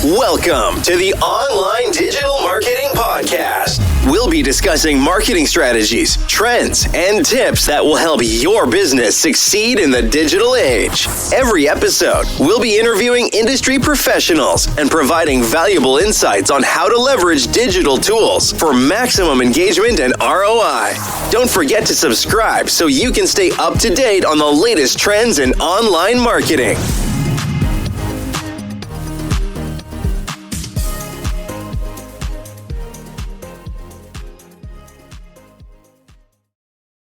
Welcome to the Online Digital Marketing Podcast. We'll be discussing marketing strategies, trends, and tips that will help your business succeed in the digital age. Every episode, we'll be interviewing industry professionals and providing valuable insights on how to leverage digital tools for maximum engagement and ROI. Don't forget to subscribe so you can stay up to date on the latest trends in online marketing.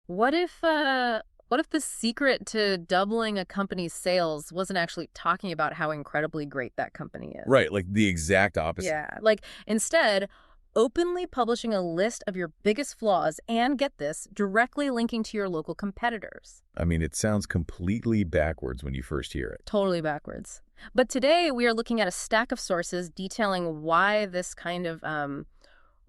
What if the secret to doubling a company's sales wasn't actually talking about how incredibly great that company is? Right, like the exact opposite. Yeah, like instead, openly publishing a list of your biggest flaws and, get this, directly linking to your local competitors. I mean, it sounds completely backwards when you first hear it. Totally backwards. But today we are looking at a stack of sources detailing why this kind of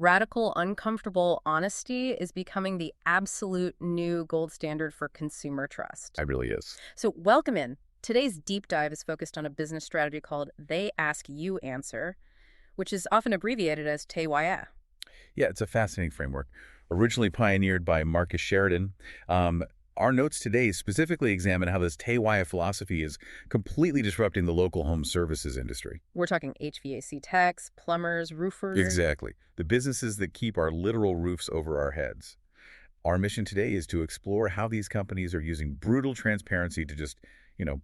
radical, uncomfortable honesty is becoming the absolute new gold standard for consumer trust. It really is. So welcome in. Today's deep dive is focused on a business strategy called They Ask You Answer, which is often abbreviated as TAYA. Yeah, it's a fascinating framework. Originally pioneered by Marcus Sheridan, our notes today specifically examine how this TAYA philosophy is completely disrupting the local home services industry. We're talking HVAC techs, plumbers, roofers. Exactly. The businesses that keep our literal roofs over our heads. Our mission today is to explore how these companies are using brutal transparency to just,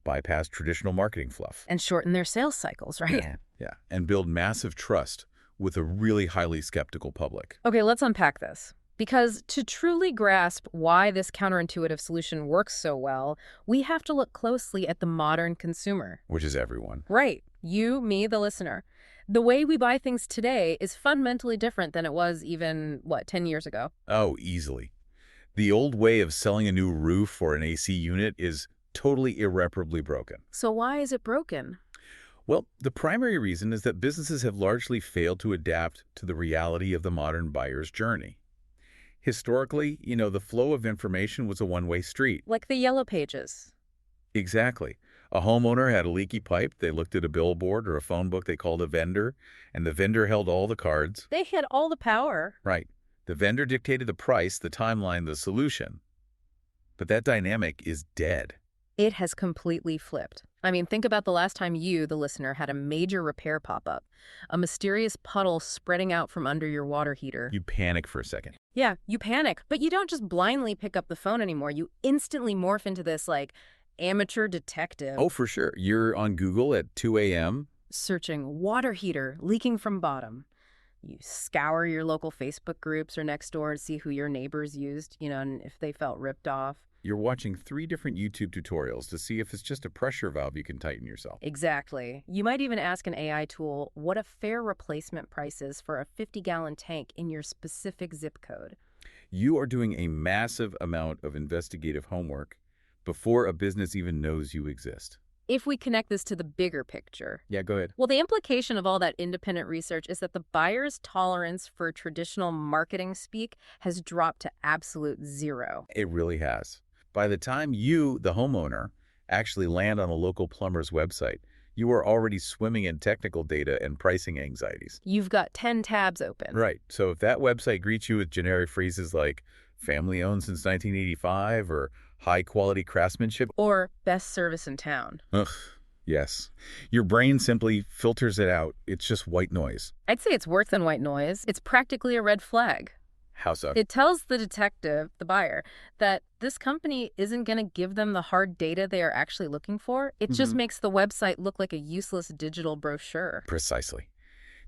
bypass traditional marketing fluff. And shorten their sales cycles, right? Yeah. And build massive trust with a really highly skeptical public. Okay, let's unpack this. Because to truly grasp why this counterintuitive solution works so well, we have to look closely at the modern consumer. Which is everyone. Right. You, me, the listener. The way we buy things today is fundamentally different than it was even, 10 years ago? Oh, easily. The old way of selling a new roof or an AC unit is totally irreparably broken. So why is it broken? Well, the primary reason is that businesses have largely failed to adapt to the reality of the modern buyer's journey. Historically, the flow of information was a one-way street. Like the Yellow Pages. Exactly. A homeowner had a leaky pipe. They looked at a billboard or a phone book they called a vendor, and the vendor held all the cards. They had all the power. Right. The vendor dictated the price, the timeline, the solution. But that dynamic is dead. It has completely flipped. I mean, think about the last time you, the listener, had a major repair pop up. A mysterious puddle spreading out from under your water heater. You panic for a second. Yeah, you panic. But you don't just blindly pick up the phone anymore. You instantly morph into this, amateur detective. Oh, for sure. You're on Google at 2 a.m. searching water heater leaking from bottom. You scour your local Facebook groups or Nextdoor to see who your neighbors used, and if they felt ripped off. You're watching 3 different YouTube tutorials to see if it's just a pressure valve you can tighten yourself. Exactly. You might even ask an AI tool what a fair replacement price is for a 50-gallon tank in your specific zip code. You are doing a massive amount of investigative homework before a business even knows you exist. If we connect this to the bigger picture. Yeah, go ahead. Well, the implication of all that independent research is that the buyer's tolerance for traditional marketing speak has dropped to absolute zero. It really has. By the time you, the homeowner, actually land on a local plumber's website, you are already swimming in technical data and pricing anxieties. You've got 10 tabs open. Right. So if that website greets you with generic phrases like family-owned since 1985 or high-quality craftsmanship, or best service in town. Ugh, yes. Your brain simply filters it out. It's just white noise. I'd say it's worse than white noise. It's practically a red flag. How so? It tells the detective, the buyer, that this company isn't going to give them the hard data they are actually looking for. It just makes the website look like a useless digital brochure. Precisely.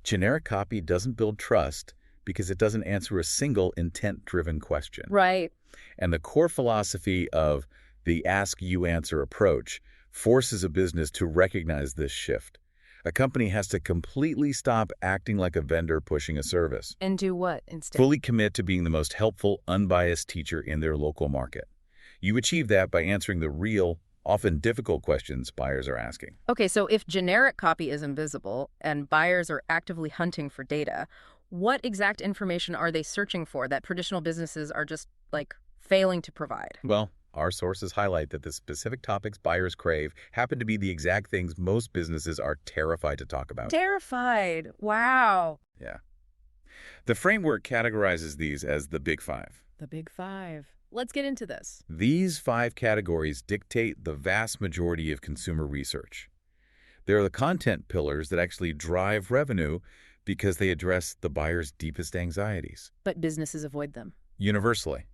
Generic copy doesn't build trust because it doesn't answer a single intent-driven question. Right. And the core philosophy of the ask you answer approach forces a business to recognize this shift. A company has to completely stop acting like a vendor pushing a service. And do what instead? Fully commit to being the most helpful, unbiased teacher in their local market. You achieve that by answering the real, often difficult questions buyers are asking. Okay, so if generic copy is invisible and buyers are actively hunting for data, what exact information are they searching for that traditional businesses are just, failing to provide? Well, our sources highlight that the specific topics buyers crave happen to be the exact things most businesses are terrified to talk about. Terrified. Wow. Yeah. The framework categorizes these as the Big Five. The Big Five. Let's get into this. These 5 categories dictate the vast majority of consumer research. They're the content pillars that actually drive revenue because they address the buyer's deepest anxieties. But businesses avoid them. Universally.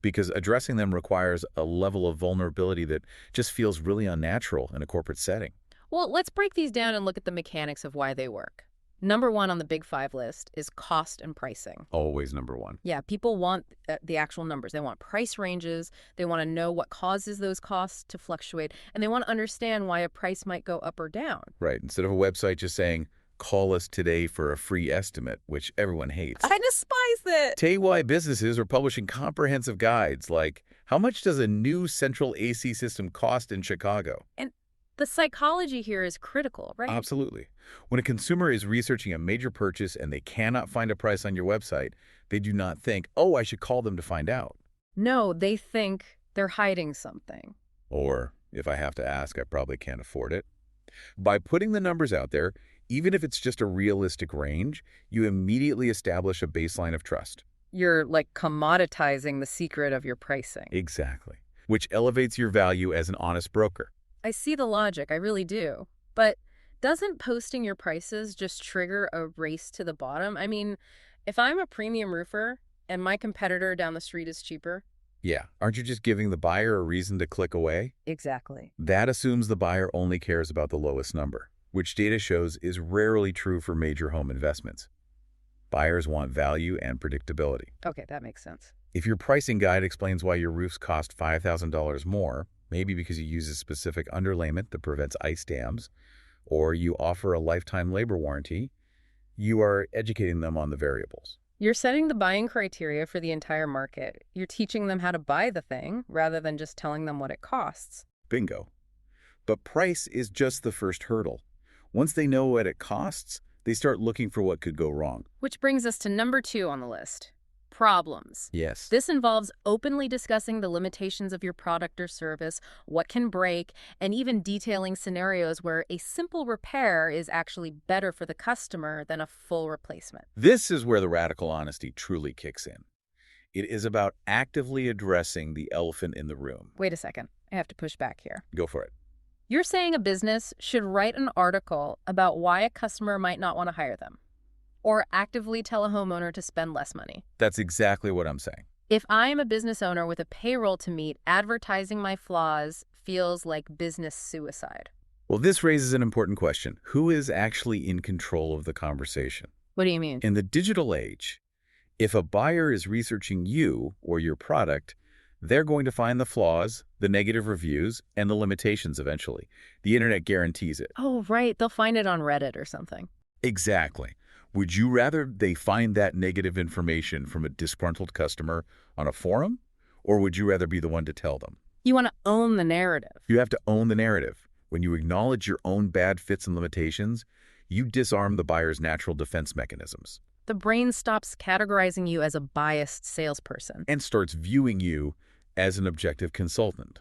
Because addressing them requires a level of vulnerability that just feels really unnatural in a corporate setting. Well, let's break these down and look at the mechanics of why they work. Number 1 on the Big Five list is cost and pricing. Always number 1. Yeah, people want the actual numbers. They want price ranges. They want to know what causes those costs to fluctuate. And they want to understand why a price might go up or down. Right. Instead of a website just saying, call us today for a free estimate, which everyone hates. I despise it. Tell you why businesses are publishing comprehensive guides like, how much does a new central AC system cost in Chicago? And the psychology here is critical, right? Absolutely. When a consumer is researching a major purchase and they cannot find a price on your website, they do not think, oh, I should call them to find out. No, they think they're hiding something. Or, if I have to ask, I probably can't afford it. By putting the numbers out there, even if it's just a realistic range, you immediately establish a baseline of trust. You're like commoditizing the secret of your pricing. Exactly. Which elevates your value as an honest broker. I see the logic, I really do. But doesn't posting your prices just trigger a race to the bottom? I mean, if I'm a premium roofer and my competitor down the street is cheaper. Yeah, aren't you just giving the buyer a reason to click away? Exactly. That assumes the buyer only cares about the lowest number, which data shows is rarely true for major home investments. Buyers want value and predictability. Okay, that makes sense. If your pricing guide explains why your roofs cost $5,000 more, maybe because you use a specific underlayment that prevents ice dams, or you offer a lifetime labor warranty, you are educating them on the variables. You're setting the buying criteria for the entire market. You're teaching them how to buy the thing rather than just telling them what it costs. Bingo. But price is just the first hurdle. Once they know what it costs, they start looking for what could go wrong. Which brings us to number 2 on the list. Problems. Yes. This involves openly discussing the limitations of your product or service, what can break, and even detailing scenarios where a simple repair is actually better for the customer than a full replacement. This is where the radical honesty truly kicks in. It is about actively addressing the elephant in the room. Wait a second. I have to push back here. Go for it. You're saying a business should write an article about why a customer might not want to hire them, or actively tell a homeowner to spend less money. That's exactly what I'm saying. If I am a business owner with a payroll to meet, advertising my flaws feels like business suicide. Well, this raises an important question. Who is actually in control of the conversation? What do you mean? In the digital age, if a buyer is researching you or your product, they're going to find the flaws, the negative reviews, and the limitations eventually. The internet guarantees it. Oh, right. They'll find it on Reddit or something. Exactly. Would you rather they find that negative information from a disgruntled customer on a forum, or would you rather be the one to tell them? You want to own the narrative. You have to own the narrative. When you acknowledge your own bad fits and limitations, you disarm the buyer's natural defense mechanisms. The brain stops categorizing you as a biased salesperson. And starts viewing you as an objective consultant.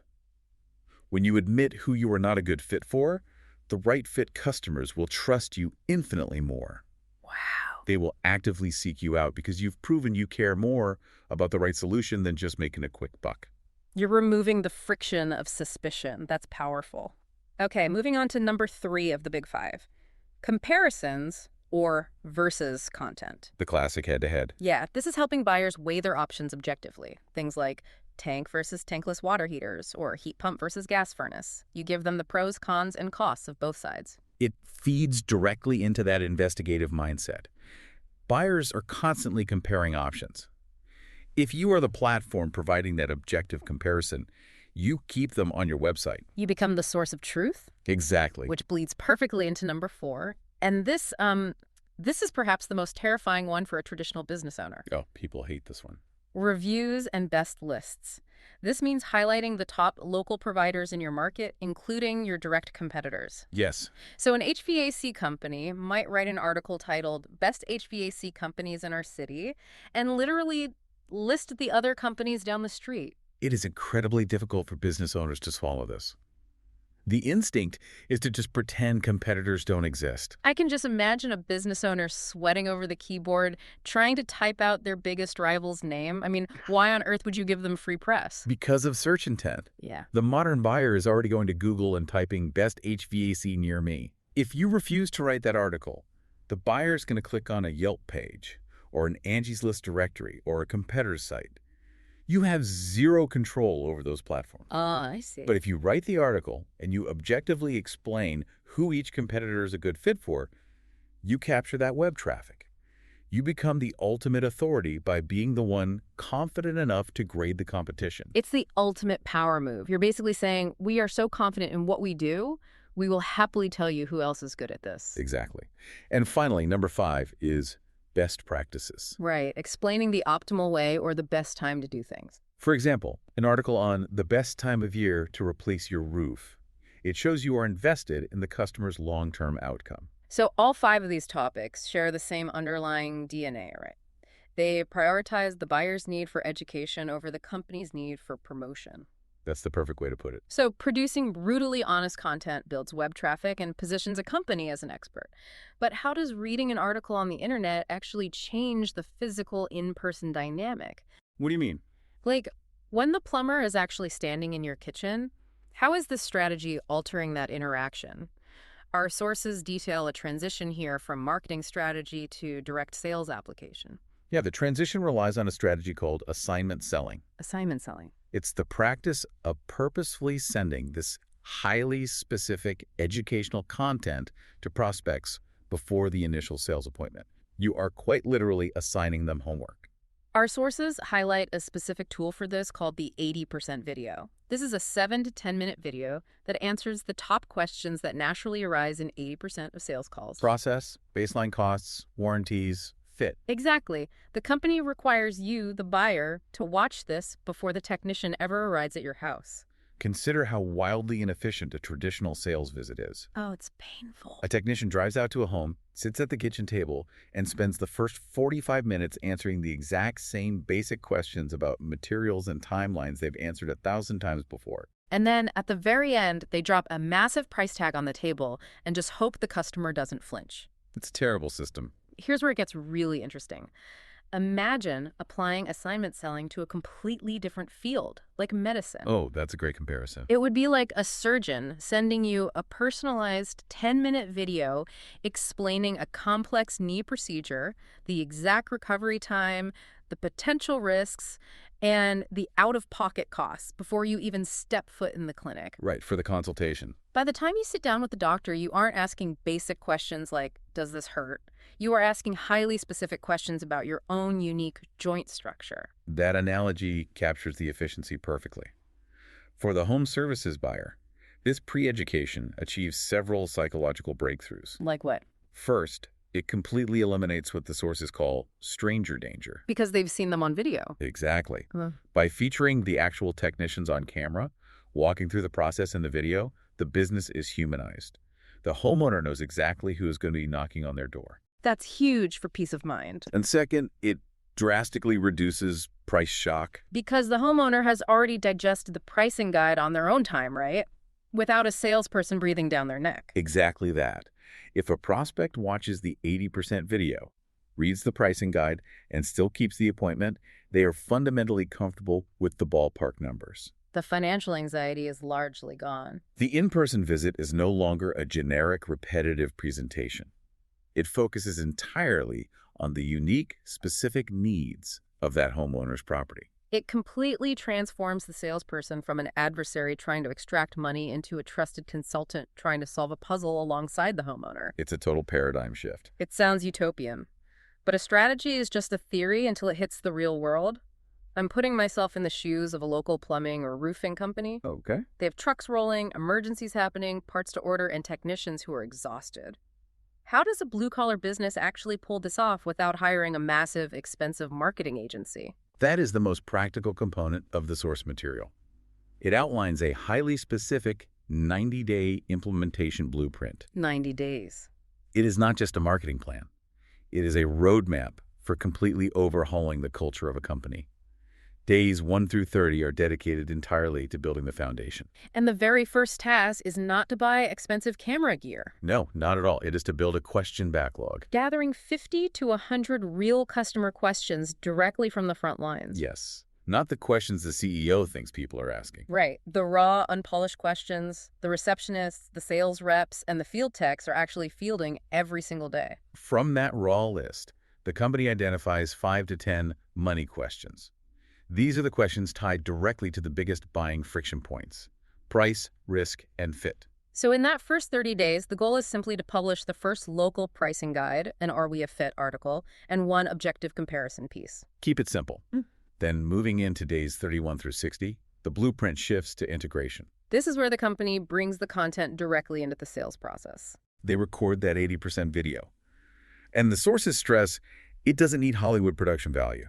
When you admit who you are not a good fit for, the right fit customers will trust you infinitely more. Wow. They will actively seek you out because you've proven you care more about the right solution than just making a quick buck. You're removing the friction of suspicion. That's powerful. Okay, moving on to number 3 of the Big Five. Comparisons or versus content. The classic head-to-head. Yeah, this is helping buyers weigh their options objectively. Things like tank versus tankless water heaters or heat pump versus gas furnace. You give them the pros, cons, and costs of both sides. It feeds directly into that investigative mindset. Buyers are constantly comparing options. If you are the platform providing that objective comparison, you keep them on your website. You become the source of truth. Exactly. Which bleeds perfectly into number 4. And this is perhaps the most terrifying one for a traditional business owner. Oh, people hate this one. Reviews and best lists. This means highlighting the top local providers in your market, including your direct competitors. Yes. So an HVAC company might write an article titled Best HVAC Companies in Our City and literally list the other companies down the street. It is incredibly difficult for business owners to swallow this. The instinct is to just pretend competitors don't exist. I can just imagine a business owner sweating over the keyboard, trying to type out their biggest rival's name. I mean, why on earth would you give them free press? Because of search intent. Yeah. The modern buyer is already going to Google and typing best HVAC near me. If you refuse to write that article, the buyer is going to click on a Yelp page or an Angie's List directory or a competitor's site. You have zero control over those platforms. Oh, I see. But if you write the article and you objectively explain who each competitor is a good fit for, you capture that web traffic. You become the ultimate authority by being the one confident enough to grade the competition. It's the ultimate power move. You're basically saying, we are so confident in what we do, we will happily tell you who else is good at this. Exactly. And finally, number 5 is best practices. Right. Explaining the optimal way or the best time to do things. For example, an article on the best time of year to replace your roof. It shows you are invested in the customer's long-term outcome. So all 5 of these topics share the same underlying DNA, right? They prioritize the buyer's need for education over the company's need for promotion. That's the perfect way to put it. So producing brutally honest content builds web traffic and positions a company as an expert. But how does reading an article on the internet actually change the physical in-person dynamic? What do you mean? Like, when the plumber is actually standing in your kitchen, how is this strategy altering that interaction? Our sources detail a transition here from marketing strategy to direct sales application. Yeah, the transition relies on a strategy called assignment selling. Assignment selling. It's the practice of purposefully sending this highly specific educational content to prospects before the initial sales appointment. You are quite literally assigning them homework. Our sources highlight a specific tool for this called the 80% video. This is a 7 to 10 minute video that answers the top questions that naturally arise in 80% of sales calls. Process, baseline costs, warranties, fit. Exactly. The company requires you, the buyer, to watch this before the technician ever arrives at your house. Consider how wildly inefficient a traditional sales visit is. Oh, it's painful. A technician drives out to a home, sits at the kitchen table, and spends the first 45 minutes answering the exact same basic questions about materials and timelines they've answered 1,000 times before. And then at the very end, they drop a massive price tag on the table and just hope the customer doesn't flinch. It's a terrible system. Here's where it gets really interesting. Imagine applying assignment selling to a completely different field, like medicine. Oh, that's a great comparison. It would be like a surgeon sending you a personalized 10-minute video explaining a complex knee procedure, the exact recovery time, the potential risks, and the out-of-pocket costs before you even step foot in the clinic. Right, for the consultation. By the time you sit down with the doctor, you aren't asking basic questions like, does this hurt? You are asking highly specific questions about your own unique joint structure. That analogy captures the efficiency perfectly. For the home services buyer, this pre-education achieves several psychological breakthroughs. Like what? First, it completely eliminates what the sources call stranger danger. Because they've seen them on video. Exactly. By featuring the actual technicians on camera, walking through the process in the video, the business is humanized. The homeowner knows exactly who is going to be knocking on their door. That's huge for peace of mind. And second, it drastically reduces price shock. Because the homeowner has already digested the pricing guide on their own time, right? Without a salesperson breathing down their neck. Exactly that. If a prospect watches the 80% video, reads the pricing guide, and still keeps the appointment, they are fundamentally comfortable with the ballpark numbers. The financial anxiety is largely gone. The in-person visit is no longer a generic, repetitive presentation. It focuses entirely on the unique, specific needs of that homeowner's property. It completely transforms the salesperson from an adversary trying to extract money into a trusted consultant trying to solve a puzzle alongside the homeowner. It's a total paradigm shift. It sounds utopian. But a strategy is just a theory until it hits the real world. I'm putting myself in the shoes of a local plumbing or roofing company. Okay. They have trucks rolling, emergencies happening, parts to order, and technicians who are exhausted. How does a blue-collar business actually pull this off without hiring a massive, expensive marketing agency? That is the most practical component of the source material. It outlines a highly specific 90-day implementation blueprint. 90 days. It is not just a marketing plan. It is a roadmap for completely overhauling the culture of a company. Days 1 through 30 are dedicated entirely to building the foundation. And the very first task is not to buy expensive camera gear. No, not at all. It is to build a question backlog. Gathering 50 to 100 real customer questions directly from the front lines. Yes. Not the questions the CEO thinks people are asking. Right. The raw, unpolished questions, the receptionists, the sales reps, and the field techs are actually fielding every single day. From that raw list, the company identifies 5 to 10 money questions. These are the questions tied directly to the biggest buying friction points: price, risk, and fit. So in that first 30 days, the goal is simply to publish the first local pricing guide, an Are We a Fit article, and one objective comparison piece. Keep it simple. Then moving into days 31 through 60, the blueprint shifts to integration. This is where the company brings the content directly into the sales process. They record that 80% video. And the sources stress it doesn't need Hollywood production value.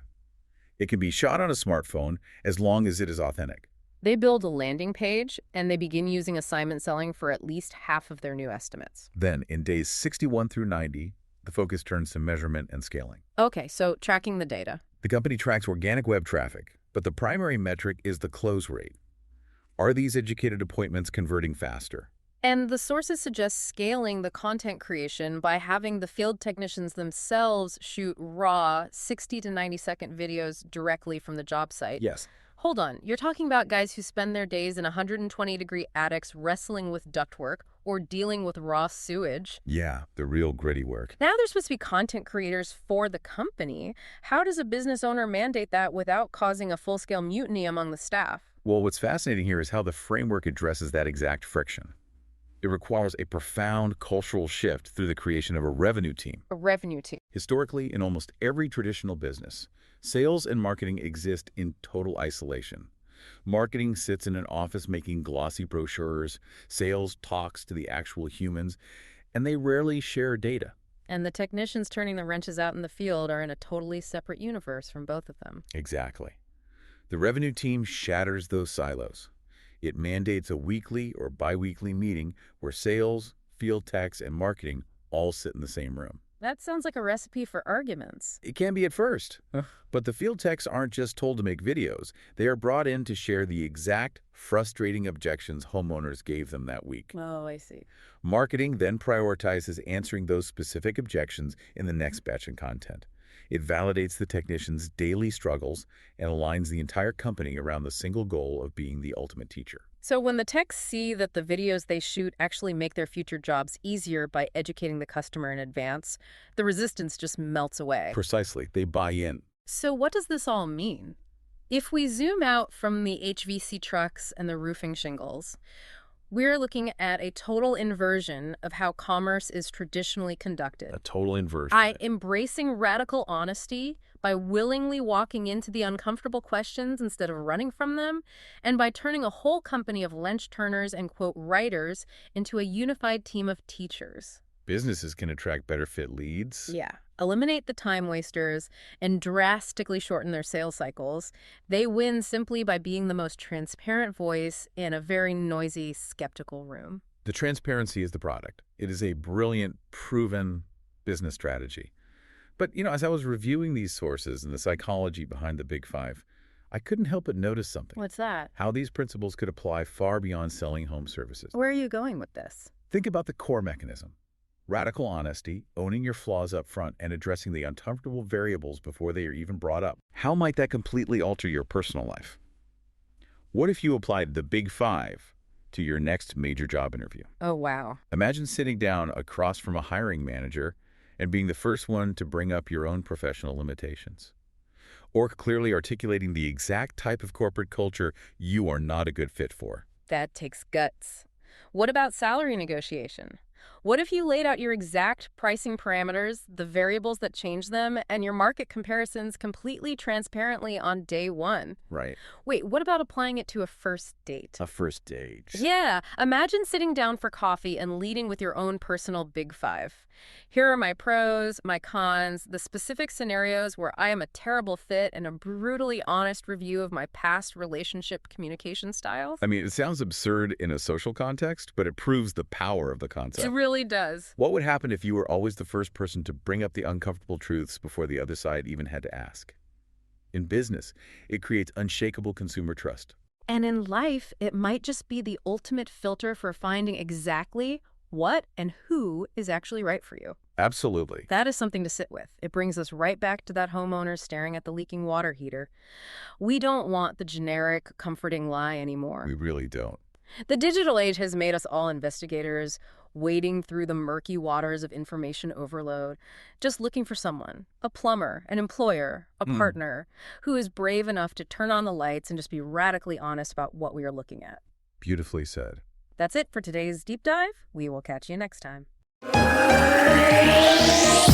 It can be shot on a smartphone as long as it is authentic. They build a landing page, and they begin using assignment selling for at least half of their new estimates. Then, in days 61 through 90, the focus turns to measurement and scaling. Okay, so tracking the data. The company tracks organic web traffic, but the primary metric is the close rate. Are these educated appointments converting faster? And the sources suggest scaling the content creation by having the field technicians themselves shoot raw 60 to 90-second videos directly from the job site. Yes. Hold on, you're talking about guys who spend their days in 120-degree attics wrestling with ductwork or dealing with raw sewage. Yeah, the real gritty work. Now they're supposed to be content creators for the company. How does a business owner mandate that without causing a full-scale mutiny among the staff? Well, what's fascinating here is how the framework addresses that exact friction. It requires a profound cultural shift through the creation of a revenue team. A revenue team. Historically, in almost every traditional business, sales and marketing exist in total isolation. Marketing sits in an office making glossy brochures, sales talks to the actual humans, and they rarely share data. And the technicians turning the wrenches out in the field are in a totally separate universe from both of them. Exactly. The revenue team shatters those silos. It mandates a weekly or bi-weekly meeting where sales, field techs, and marketing all sit in the same room. That sounds like a recipe for arguments. It can be at first, but the field techs aren't just told to make videos. They are brought in to share the exact frustrating objections homeowners gave them that week. Oh, I see. Marketing then prioritizes answering those specific objections in the next batch of content. It validates the technicians' daily struggles and aligns the entire company around the single goal of being the ultimate teacher. So when the techs see that the videos they shoot actually make their future jobs easier by educating the customer in advance, the resistance just melts away. Precisely. They buy in. So what does this all mean? If we zoom out from the HVC trucks and the roofing shingles, we're looking at a total inversion of how commerce is traditionally conducted. A total inversion. By embracing radical honesty, by willingly walking into the uncomfortable questions instead of running from them, and by turning a whole company of lench turners and, quote, writers into a unified team of teachers. Businesses can attract better fit leads. Yeah. Eliminate the time wasters and drastically shorten their sales cycles. They win simply by being the most transparent voice in a very noisy, skeptical room. The transparency is the product. It is a brilliant, proven business strategy. But, as I was reviewing these sources and the psychology behind the Big Five, I couldn't help but notice something. What's that? How these principles could apply far beyond selling home services. Where are you going with this? Think about the core mechanism. Radical honesty, owning your flaws up front, and addressing the uncomfortable variables before they are even brought up. How might that completely alter your personal life? What if you applied the Big Five to your next major job interview? Oh, wow. Imagine sitting down across from a hiring manager and being the first one to bring up your own professional limitations. Or clearly articulating the exact type of corporate culture you are not a good fit for. That takes guts. What about salary negotiation? What if you laid out your exact pricing parameters, the variables that change them, and your market comparisons completely transparently on day one? Right. Wait, what about applying it to a first date? A first date. Yeah, imagine sitting down for coffee and leading with your own personal Big Five. Here are my pros, my cons, the specific scenarios where I am a terrible fit, and a brutally honest review of my past relationship communication styles. I mean, it sounds absurd in a social context, but it proves the power of the concept. It really does. What would happen if you were always the first person to bring up the uncomfortable truths before the other side even had to ask? In business, it creates unshakable consumer trust. And in life, it might just be the ultimate filter for finding exactly what and who is actually right for you. Absolutely. That is something to sit with. It brings us right back to that homeowner staring at the leaking water heater. We don't want the generic, comforting lie anymore. We really don't. The digital age has made us all investigators, wading through the murky waters of information overload, just looking for someone, a plumber, an employer, a partner, who is brave enough to turn on the lights and just be radically honest about what we are looking at. Beautifully said. That's it for today's deep dive. We will catch you next time.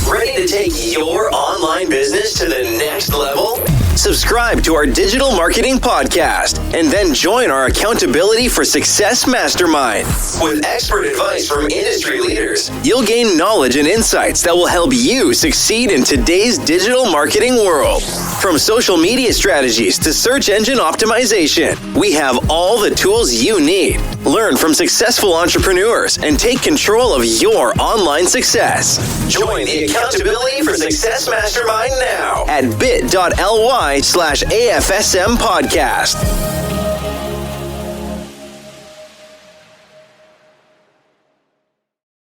Ready to take your online business to the next level? Subscribe to our digital marketing podcast and then join our Accountability for Success Mastermind. With expert advice from industry leaders, you'll gain knowledge and insights that will help you succeed in today's digital marketing world. From social media strategies to search engine optimization, we have all the tools you need. Learn from successful entrepreneurs and take control of your online success. Join the Accountability for Success Mastermind now at bit.ly/AFSM podcast.